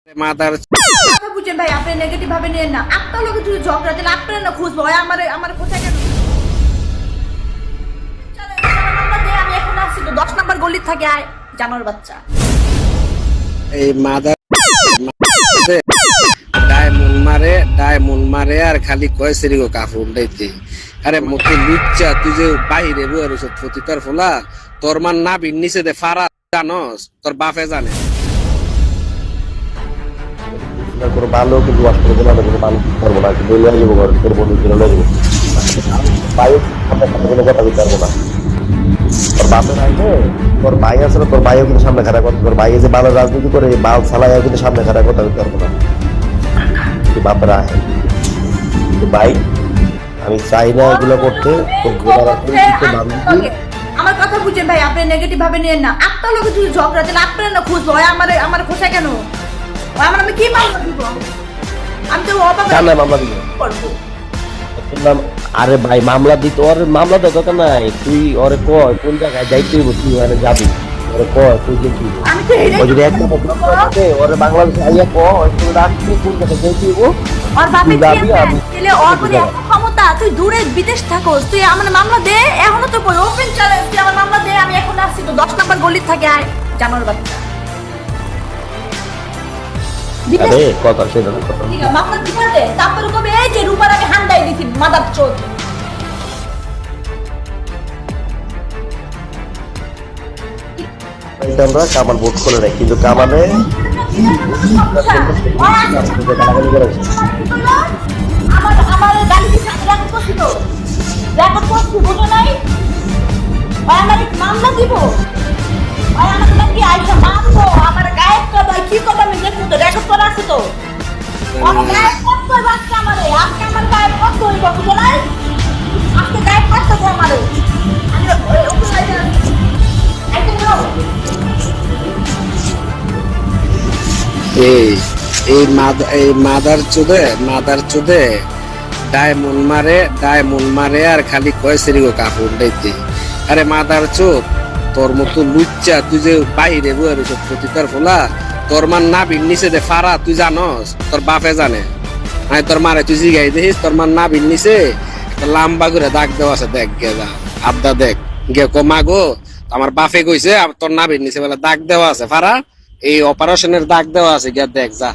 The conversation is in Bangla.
মাদার কথা বুঝেন ভাই, আপনি নেগেটিভ ভাবে নিয়েন না। আপনার লোকে যদি ঝগড়া দিলে আপনার না খুঁজবো ভাই, আমার কোথায় কেন আমি এখন আসছি তো 10 নম্বর গলির থাকে আয় জানোর বাচ্চা। এই মাদার ডায়মন্ড মারে আর খালি কয় সেরিগো কাফুন ডাইতে। আরে মতো লুচ্চা তুই যে বাহিরে বইয়ার ফতিকার ফোলা তোর মান না বিন নিচে দে ফারা জানস তোর বাপে জানে। কোনো ভালো কিন্তু ওয়াশ করবো না, কোনো ভালো করবো না, কিন্তু লয়ে যাবো ঘর তোর বন্ধু ছিল লয়ে যাবো ভাই, সামনে কোনো কথা বলতে পারবো না। তোর বাপের আইনে তোর ভাই আছে না, তোর ভাইও কিন্তু সামনে খারাপ কথা, তোর ভাই যে ভালো রাজনীতি করে বাল সালাইয়া কিন্তু সামনে খারাপ কথা বলতে পারবো না। কিন্তু বাপের আহে কিন্তু ভাই আমি চাই না এগুলো করতে। আমার কথা বুঝেন ভাই, আপনি নেগেটিভ ভাবে নিয়েন না। আপনার লোকে যদি ঝগড়া দিলে আপনার না খুঁজবো ভাই, আমার কোথায় কেন আমি কি মামলা দিব? আমি তো মামলা দিব করবো। আরে ভাই মামলা দিত, ওর মামলা দেওয়ার দরকার নাই। তুই ওরে কয় কোন জায়গায় যাইতে হইব, তুই ওখানে যাবি, ওরে কয় তুই দেখবি ও যদি একদম ওরে বাংলাদেশে আইয়া রাখবি কোন জায়গায় যাইতে হইব ওর বাপে ছেলে ওর মধ্যে এত ক্ষমতা, তুই দূরে বিদেশ থাকোস, তুই আমার মামলা দে। এখনো তো ওপেন চ্যালেঞ্জ, তুই আমার মামলা দে। আমি এখন আসছি তো 10 নম্বর গলির থাকে আয় জানোর বাচ্চা। আরে কথা সেটা কথা ঠিক আছে মামলা দিতে দে, তারপরে কবে এই যে রূপার আমি হান্ডাই দিছি মাদার চোদ। আমরা কামাল ভোট করে রাখি, কিন্তু কামালে আমার গাড়ি দিছে রেকর্ড করছি তো, রেকর্ড করছি বুঝো নাই ভাই, আমার মামলা দিব ভাই। আমাকে নাকি আইসা মারবো, আমার গায়েব করবো, কি করবো আমি দেখবো তো, রেকর্ড করা আছে তো। আমার গায়েব করতে হবে আজকে, আমারে আজকে আমার গায়েব করতে হইব বুঝো নাই, আজকে গায়েব করতে হবে আমারে। আমি ওকে আইতে নাও এই মাদার চোদে ডায়মন্ড মারে আর খালি কয় সেরিগো কাফুন ডাইতে। আরে মাদার চোদ তোর মতো লুচ্চা তুই যে বাহিরে বইয়ার ফতিকার ফোলা তোর মান না বিন নিচে দে ফারা তুই জানস তোর বাপে জানে। আমি তোর মারে তুই জিগাই দেখিস তোর মান না বিন নিচে লাম্বা করে দাগ দেওয়া আছে, দেখ গে যা আবদা দেখ গে কমাগো আমার বাপে কইছে তোর না বিন নিচে বলে দাগ দেওয়া আছে ফারা, এই অপারেশনের দাগ দেওয়া আছে গিয়া দেখ যা।